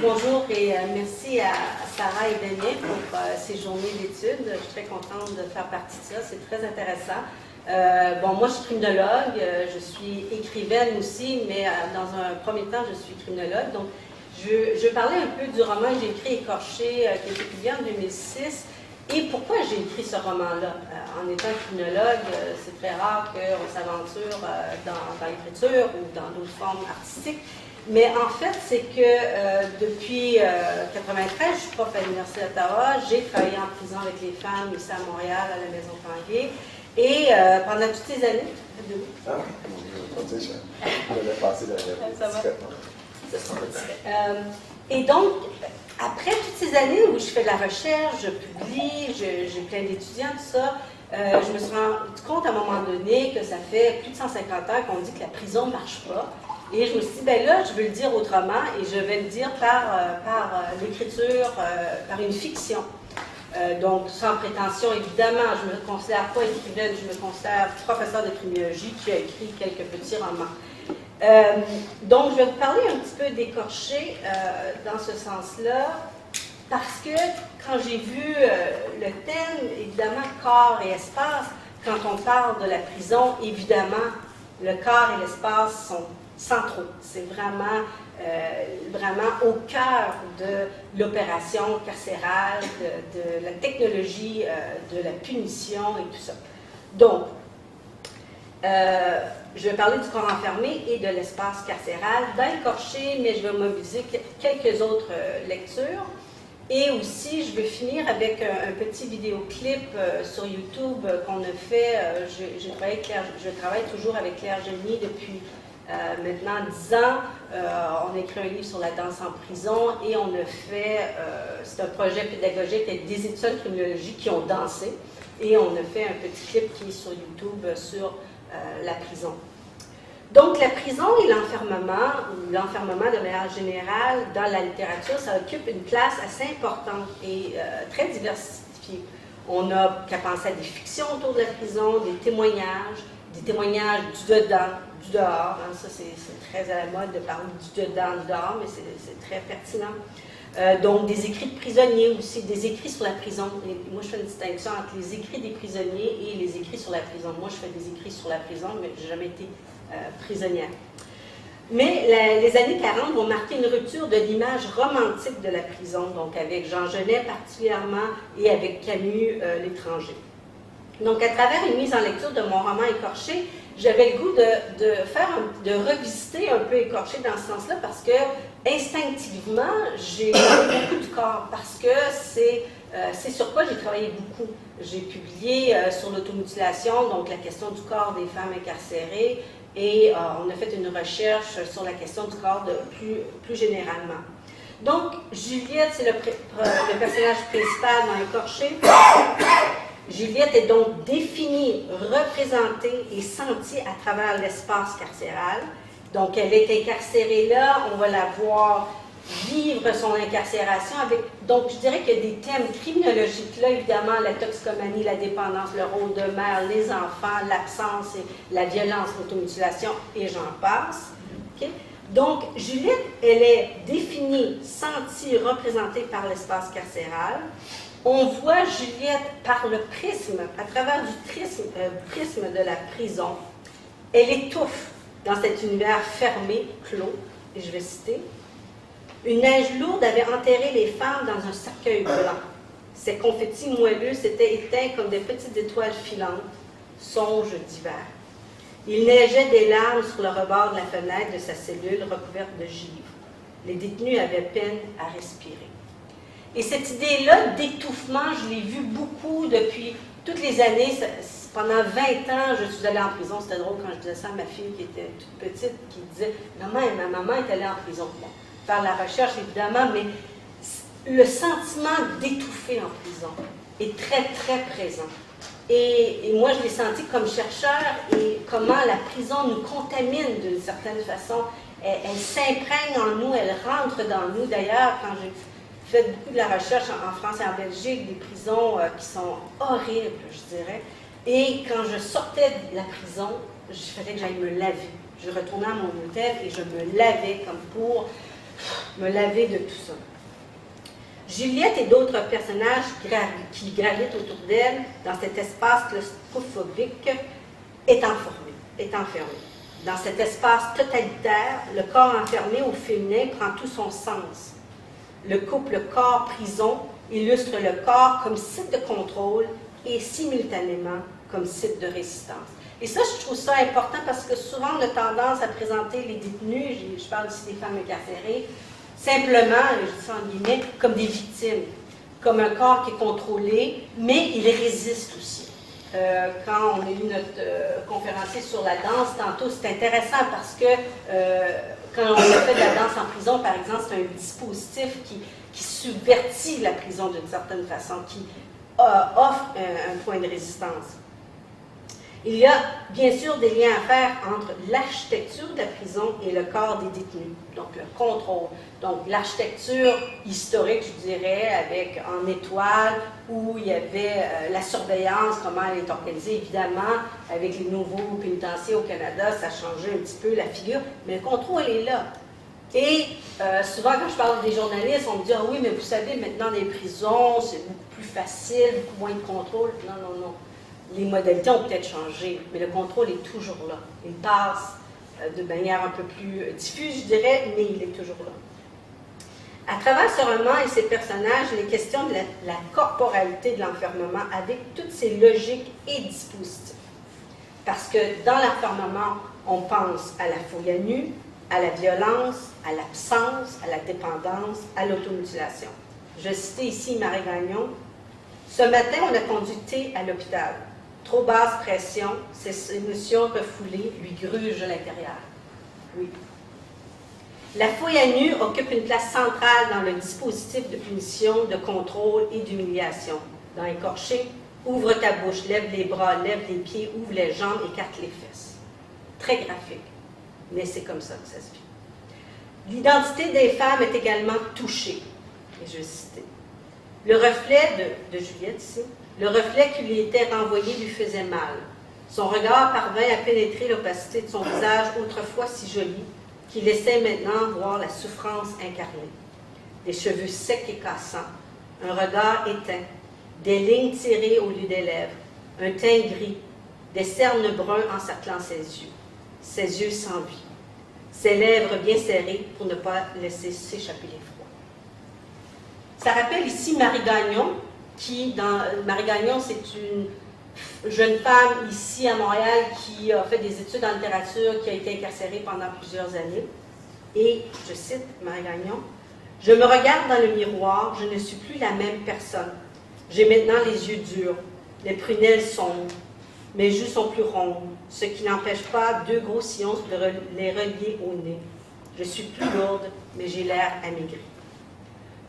bonjour et merci à Sarah et Damien pour ces journées d'études. Je suis très contente de faire partie de ça, c'est très intéressant. Moi je suis criminologue, je suis écrivaine aussi, mais dans un premier temps je suis criminologue. Donc je vais parler un peu du roman que j'ai écrit Écorché, qui a été publié en 2006. Et pourquoi j'ai écrit ce roman-là? En étant criminologue, c'est très rare qu'on s'aventure dans l'écriture ou dans d'autres formes artistiques. Mais en fait, c'est que depuis 1993, je suis prof à l'Université d'Ottawa. J'ai travaillé en prison avec les femmes ici à Montréal, à la Maison Tanguay. Et pendant toutes ces années... Ah oui, je l'ai passé et donc, après toutes ces années où je fais de la recherche, je publie, j'ai plein d'étudiants, tout ça, je me suis rendu compte à un moment donné que ça fait plus de 150 ans qu'on dit que la prison ne marche pas. Et je me suis dit, ben là, je veux le dire autrement et je vais le dire par l'écriture, par une fiction. Donc, sans prétention, évidemment, je ne me considère pas écrivaine, je me considère professeur de criminologie qui a écrit quelques petits romans. Donc, je vais vous parler un petit peu d'Écorché dans ce sens-là, parce que quand j'ai vu le thème, évidemment, corps et espace, quand on parle de la prison, évidemment, le corps et l'espace sont centraux. C'est vraiment au cœur de l'opération carcérale, de la technologie, de la punition et tout ça. Donc, je vais parler du corps enfermé et de l'espace carcéral dans Écorché, mais je vais mobiliser quelques autres lectures. Et aussi, je vais finir avec un petit vidéoclip sur YouTube qu'on a fait. Je travaille toujours avec Claire Genier depuis maintenant 10 ans. On a écrit un livre sur la danse en prison et on a fait, c'est un projet pédagogique avec des étudiants de criminologie qui ont dansé. Et on a fait un petit clip qui est sur YouTube sur la prison. Donc, la prison et l'enfermement, ou l'enfermement de manière générale, dans la littérature, ça occupe une place assez importante et très diversifiée. On n'a qu'à penser à des fictions autour de la prison, des témoignages du dedans, du dehors. Hein, ça, c'est très à la mode de parler du dedans, du dehors, mais c'est très pertinent. Donc, des écrits de prisonniers aussi, des écrits sur la prison. Et moi, je fais une distinction entre les écrits des prisonniers et les écrits sur la prison. Moi, je fais des écrits sur la prison, mais je n'ai jamais été prisonnière. Mais les années 40 vont marquer une rupture de l'image romantique de la prison, donc avec Jean Genet particulièrement et avec Camus, L'étranger. Donc, à travers une mise en lecture de mon roman Écorché, j'avais le goût de revisiter un peu Écorché dans ce sens-là parce que, instinctivement, j'ai parlé beaucoup du corps parce que c'est sur quoi j'ai travaillé beaucoup. J'ai publié sur l'automutilation, donc la question du corps des femmes incarcérées, et on a fait une recherche sur la question du corps plus généralement. Donc, Juliette, c'est le personnage principal dans Écorché. Juliette est donc définie, représentée et sentie à travers l'espace carcéral. Donc, elle est incarcérée là, on va la voir vivre son incarcération avec... Donc, je dirais qu'il y a des thèmes criminologiques là, évidemment, la toxicomanie, la dépendance, le rôle de mère, les enfants, l'absence et la violence, l'automutilation, et j'en passe. Okay? Donc, Juliette, elle est définie, sentie, représentée par l'espace carcéral. On voit Juliette par le prisme, à travers du prisme de la prison. Elle étouffe dans cet univers fermé, clos, et je vais citer. Une neige lourde avait enterré les femmes dans un cercueil blanc. Ces confettis moelleux s'étaient éteints comme des petites étoiles filantes, songes d'hiver. Il neigeait des larmes sur le rebord de la fenêtre de sa cellule recouverte de givre. Les détenus avaient peine à respirer. Et cette idée-là d'étouffement, je l'ai vue beaucoup depuis toutes les années. Pendant 20 ans, je suis allée en prison. C'était drôle quand je disais ça à ma fille qui était toute petite, qui disait « Maman, ma maman est allée en prison. » Bon, faire la recherche, évidemment, mais le sentiment d'étouffer en prison est très, très présent. Et moi, je l'ai senti comme chercheur et comment la prison nous contamine d'une certaine façon. Elle s'imprègne en nous, elle rentre dans nous. D'ailleurs, quand j'ai fait beaucoup de la recherche en France et en Belgique, des prisons qui sont horribles, je dirais. Et quand je sortais de la prison, il fallait que j'aille me laver. Je retournais à mon hôtel et je me lavais comme pour me laver de tout ça. Juliette et d'autres personnages qui gravitent autour d'elle dans cet espace claustrophobique est enfermé. Dans cet espace totalitaire, le corps enfermé au féminin prend tout son sens. Le couple corps-prison illustre le corps comme site de contrôle et simultanément comme site de résistance. Et ça, je trouve ça important parce que souvent, on a tendance à présenter les détenus, je parle ici des femmes incarcérées, simplement, je dis ça en guillemets, comme des victimes, comme un corps qui est contrôlé, mais il résiste aussi. Quand on a eu notre conférencier sur la danse, tantôt, c'est intéressant parce que quand on a fait de la danse en prison, par exemple, c'est un dispositif qui subvertit la prison d'une certaine façon, qui offre un point de résistance. Il y a bien sûr des liens à faire entre l'architecture de la prison et le corps des détenus, donc le contrôle. Donc l'architecture historique, je dirais, avec en étoile, où il y avait la surveillance, comment elle est organisée, évidemment, avec les nouveaux pénitenciers au Canada, ça changeait un petit peu la figure, mais le contrôle est là. Et souvent, quand je parle des journalistes, on me dit « Ah oui, mais vous savez, maintenant, les prisons, c'est beaucoup plus facile, beaucoup moins de contrôle. » Non, non, non. Les modalités ont peut-être changé, mais le contrôle est toujours là. Il passe de manière un peu plus diffuse, je dirais, mais il est toujours là. À travers ce roman et ses personnages, il est question de la corporalité de l'enfermement avec toutes ses logiques et dispositifs. Parce que dans l'enfermement, on pense à la fouille à nu, à la violence, à l'absence, à la dépendance, à l'automutilation. Je citais ici Marie Gagnon. Ce matin, on a conduit T à l'hôpital. Trop basse pression, ses émotions refoulées lui grugent à l'intérieur. Oui. La fouille à nu occupe une place centrale dans le dispositif de punition, de contrôle et d'humiliation. Dans Écorché, ouvre ta bouche, lève les bras, lève les pieds, ouvre les jambes, écarte les fesses. Très graphique, mais c'est comme ça que ça se vit. L'identité des femmes est également touchée. Et je vais citer. Le reflet de Juliette ici, le reflet qui lui était renvoyé lui faisait mal. Son regard parvint à pénétrer l'opacité de son visage autrefois si joli, qui laissait maintenant voir la souffrance incarnée. Des cheveux secs et cassants, un regard éteint, des lignes tirées au lieu des lèvres, un teint gris, des cernes bruns encerclant ses yeux sans vie, ses lèvres bien serrées pour ne pas laisser s'échapper les froids. Ça rappelle ici Marie Gagnon, Marie Gagnon, c'est une jeune femme ici à Montréal qui a fait des études en littérature, qui a été incarcérée pendant plusieurs années. Et, je cite Marie Gagnon, « Je me regarde dans le miroir, je ne suis plus la même personne. J'ai maintenant les yeux durs, les prunelles sombres, mes joues sont plus rondes, ce qui n'empêche pas deux gros sillons de les relier au nez. Je suis plus lourde, mais j'ai l'air amaigrie.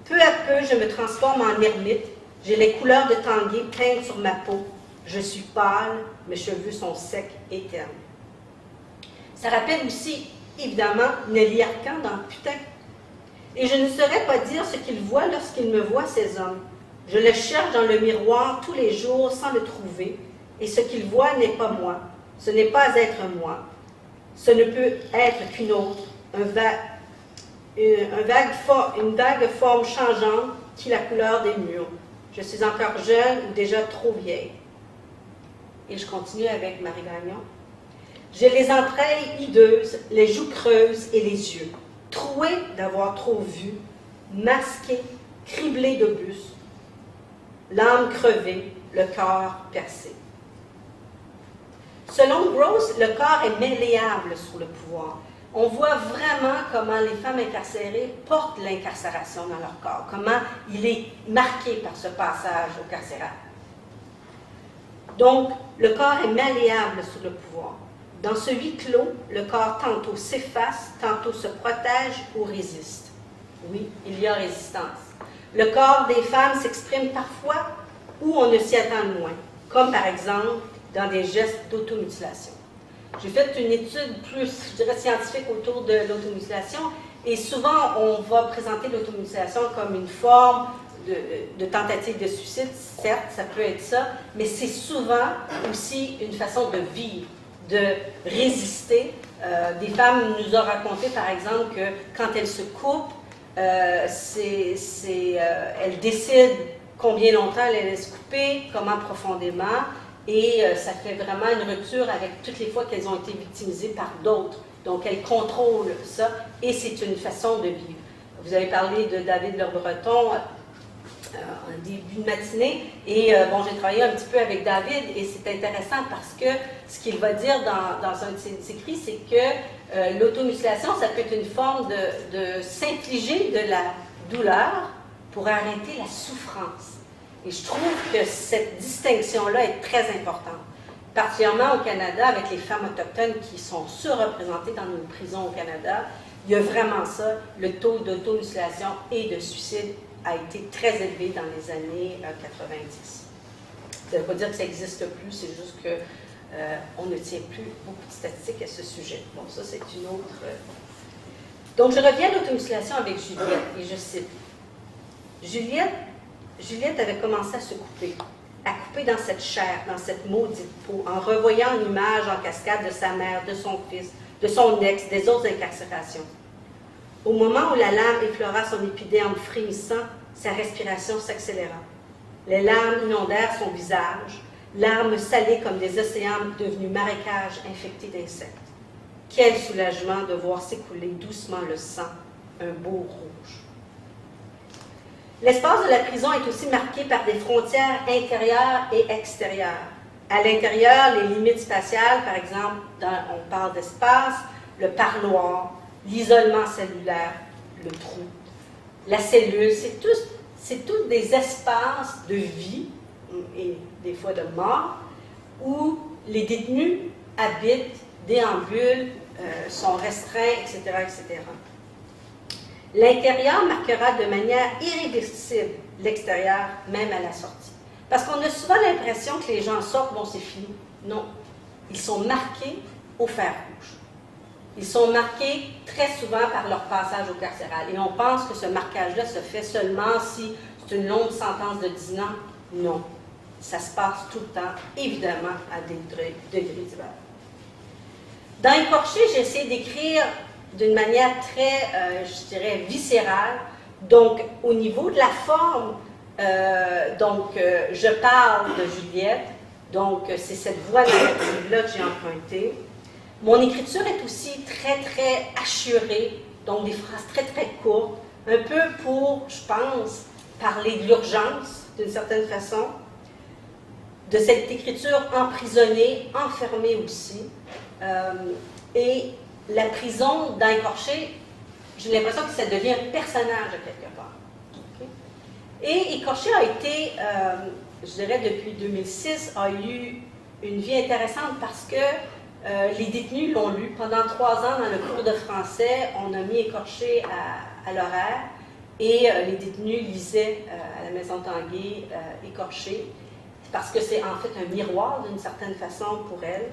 Peu à peu, je me transforme en ermite. J'ai les couleurs de Tanguay peintes sur ma peau. Je suis pâle, mes cheveux sont secs et ternes. » Ça rappelle aussi, évidemment, Nelly Arcan dans Putain. Et je ne saurais pas dire ce qu'il voit lorsqu'il me voit, ces hommes. Je le cherche dans le miroir tous les jours sans le trouver, et ce qu'il voit n'est pas moi. Ce n'est pas être moi. Ce ne peut être qu'une autre, une vague forme changeante qui est la couleur des murs. Je suis encore jeune ou déjà trop vieille. Et je continue avec Marie Gagnon. J'ai les entrailles hideuses, les joues creuses et les yeux, troués d'avoir trop vu, masqués, criblés de bus, l'âme crevée, le corps percé. Selon Gross, le corps est malléable sous le pouvoir. On voit vraiment comment les femmes incarcérées portent l'incarcération dans leur corps, comment il est marqué par ce passage au carcéral. Donc, le corps est malléable sous le pouvoir. Dans ce huis clos, le corps tantôt s'efface, tantôt se protège ou résiste. Oui, il y a résistance. Le corps des femmes s'exprime parfois où on ne s'y attend moins, comme par exemple dans des gestes d'automutilation. J'ai fait une étude plus, je dirais, scientifique autour de l'automutilation et souvent on va présenter l'automutilation comme une forme de tentative de suicide. Certes, ça peut être ça, mais c'est souvent aussi une façon de vivre, de résister. Des femmes nous ont raconté, par exemple, que quand elles se coupent, elle décide combien longtemps elle laisse couper, comment profondément, et ça fait vraiment une rupture avec toutes les fois qu'elles ont été victimisées par d'autres. Donc, elle contrôle ça, et c'est une façon de vivre. Vous avez parlé de David Le Breton en début de matinée, et bon, j'ai travaillé un petit peu avec David, et c'est intéressant parce que ce qu'il va dire dans un de ses écrits, c'est que l'automutilation, ça peut être une forme de s'infliger de la douleur pour arrêter la souffrance. Et je trouve que cette distinction-là est très importante, particulièrement au Canada, avec les femmes autochtones qui sont surreprésentées dans nos prisons au Canada. Il y a vraiment ça, le taux d'automutilation et de suicide a été très élevé dans les années 90. Ça ne veut pas dire que ça n'existe plus, c'est juste qu'on ne tient plus beaucoup de statistiques à ce sujet. Bon, ça, c'est une autre... Donc, je reviens à l'automutilation avec Juliette, et je cite. Juliette avait commencé à se couper, à couper dans cette chair, dans cette maudite peau, en revoyant une image en cascade de sa mère, de son fils, de son ex, des autres incarcérations. Au moment où la lame effleura son épiderme frémissant, sa respiration s'accéléra. Les larmes inondèrent son visage, larmes salées comme des océans devenus marécages infectés d'insectes. Quel soulagement de voir s'écouler doucement le sang, un beau rouge. L'espace de la prison est aussi marqué par des frontières intérieures et extérieures. À l'intérieur, les limites spatiales, par exemple, on parle d'espace, le parloir, l'isolement cellulaire, le trou, la cellule, c'est tous des espaces de vie et des fois de mort où les détenus habitent, déambulent, sont restreints, etc., etc. L'intérieur marquera de manière irréversible l'extérieur, même à la sortie. Parce qu'on a souvent l'impression que les gens sortent, bon, c'est fini. Non, ils sont marqués au fer rouge. Ils sont marqués très souvent par leur passage au carcéral. Et on pense que ce marquage-là se fait seulement si c'est une longue sentence de 10 ans. Non, ça se passe tout le temps, évidemment, à des degrés divers. Dans Écorché, j'ai essayé d'écrire d'une manière très, je dirais, viscérale. Donc, au niveau de la forme, je parle de Juliette. Donc, c'est cette voie narrative-là que j'ai empruntée. Mon écriture est aussi très, très hachurée, donc des phrases très, très courtes, un peu pour, je pense, parler de l'urgence, d'une certaine façon, de cette écriture emprisonnée, enfermée aussi. Et la prison dans Écorché, j'ai l'impression que ça devient un personnage de quelque part. Okay? Et Écorché a été, je dirais depuis 2006, a eu une vie intéressante parce que les détenus l'ont lu. Pendant 3 ans, dans le cours de français, on a mis Écorché à l'horaire et les détenus lisaient à la Maison Tanguay Écorché parce que c'est en fait un miroir d'une certaine façon pour elle.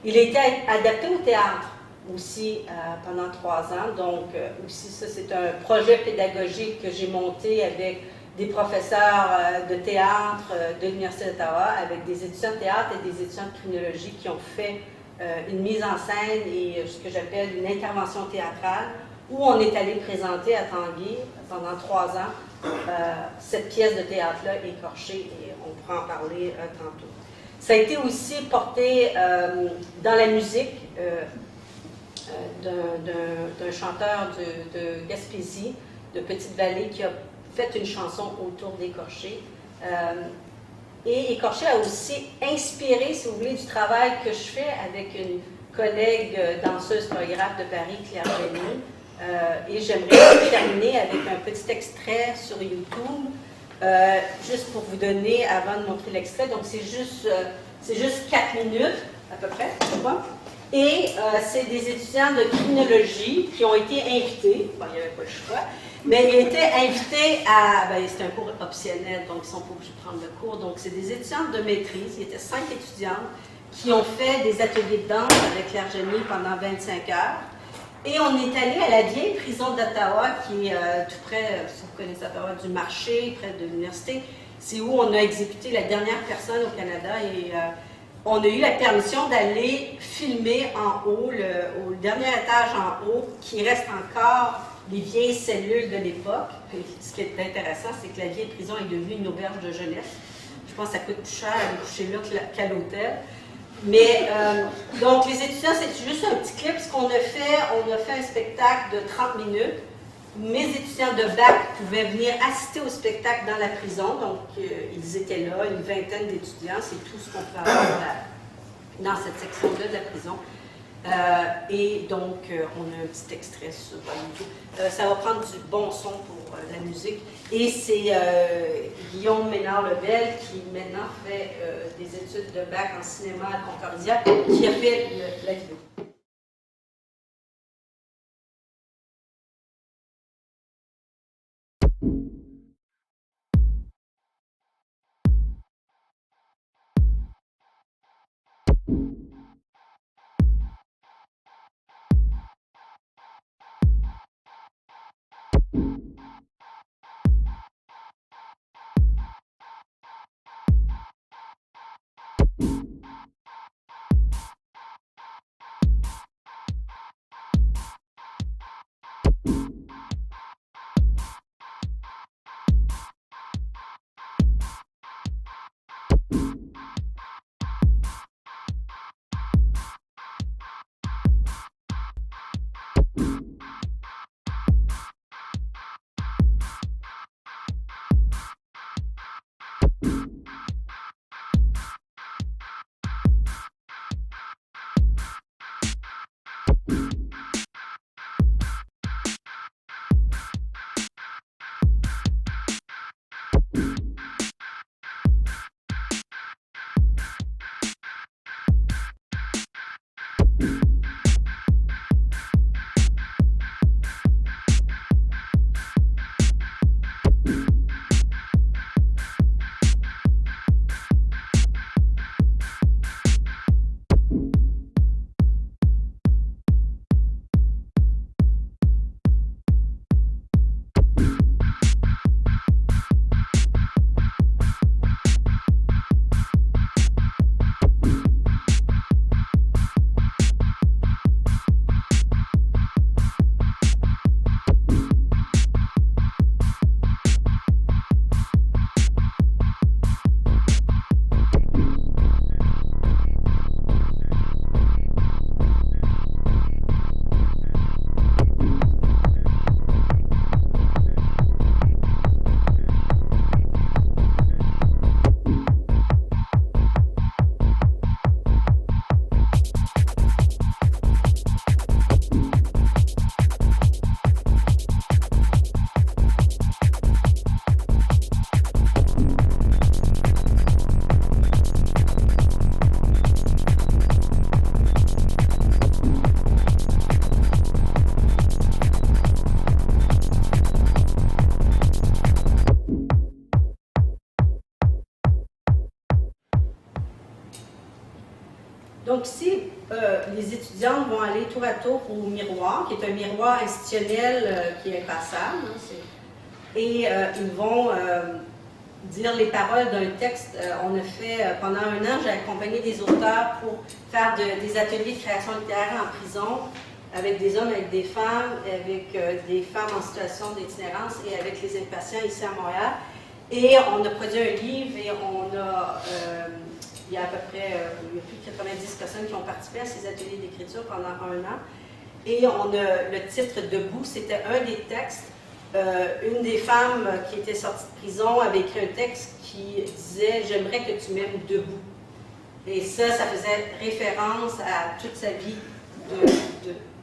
Il a été adapté au théâtre aussi pendant 3 ans. Donc, aussi, ça, c'est un projet pédagogique que j'ai monté avec des professeurs de théâtre de l'Université d'Ottawa, avec des étudiants de théâtre et des étudiants de criminologie qui ont fait une mise en scène et ce que j'appelle une intervention théâtrale, où on est allé présenter à Tanguay pendant 3 ans cette pièce de théâtre-là, Écorché, et on pourra en parler tantôt. Ça a été aussi porté dans la musique d'un chanteur de Gaspésie, de Petite-Vallée, qui a fait une chanson autour d'Écorché. Et Écorché a aussi inspiré, si vous voulez, du travail que je fais avec une collègue danseuse chorégraphe de Paris, Claire Génie. Et j'aimerais terminer avec un petit extrait sur YouTube, juste pour vous donner, avant de montrer l'extrait. Donc c'est juste 4 minutes, à peu près, je crois. Et c'est des étudiants de criminologie qui ont été invités, bon, il n'y avait pas le choix, mais ils étaient invités à, c'était un cours optionnel, donc ils ne sont pas obligés de prendre le cours. Donc c'est des étudiants de maîtrise, il y était 5 étudiantes qui ont fait des ateliers de danse avec Claire Génie pendant 25 heures. Et on est allé à la vieille prison d'Ottawa, qui est tout près, si vous connaissez Ottawa, du marché, près de l'université. C'est où on a exécuté la dernière personne au Canada et on a eu la permission d'aller filmer en haut, au dernier étage en haut, qui reste encore les vieilles cellules de l'époque. Ce qui est intéressant, c'est que la vieille prison est devenue une auberge de jeunesse. Je pense que ça coûte plus cher aller coucher là qu'à l'hôtel. Mais, donc, les étudiants, c'est juste un petit clip. Ce qu'on a fait, on a fait un spectacle de 30 minutes. Mes étudiants de bac pouvaient venir assister au spectacle dans la prison. Donc, ils étaient là, une vingtaine d'étudiants. C'est tout ce qu'on peut avoir dans cette section-là de la prison. Et donc, on a un petit extrait sur YouTube. Ça va prendre du bon son pour la musique. Et c'est Guillaume Ménard-Lebel, qui maintenant fait des études de bac en cinéma à Concordia, qui a fait la vidéo. Donc ici, les étudiantes vont aller tour à tour au miroir, qui est un miroir institutionnel qui est impassable. Et ils vont dire les paroles d'un texte. On a fait, pendant un an, j'ai accompagné des auteurs pour faire des ateliers de création littéraire en prison, avec des hommes, avec des femmes, avec des femmes en situation d'itinérance et avec les impatients ici à Montréal. Et on a produit un livre et on a... il y a à peu près il y a plus de 90 personnes qui ont participé à ces ateliers d'écriture pendant un an. Et on a le titre « Debout », c'était un des textes. Une des femmes qui était sortie de prison avait écrit un texte qui disait « J'aimerais que tu m'aimes debout ». Et ça faisait référence à toute sa vie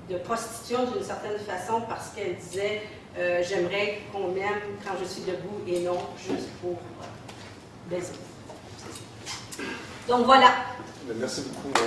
de prostitution d'une certaine façon, parce qu'elle disait « J'aimerais qu'on m'aime quand je suis debout et non juste pour baiser ». Donc voilà. Merci beaucoup.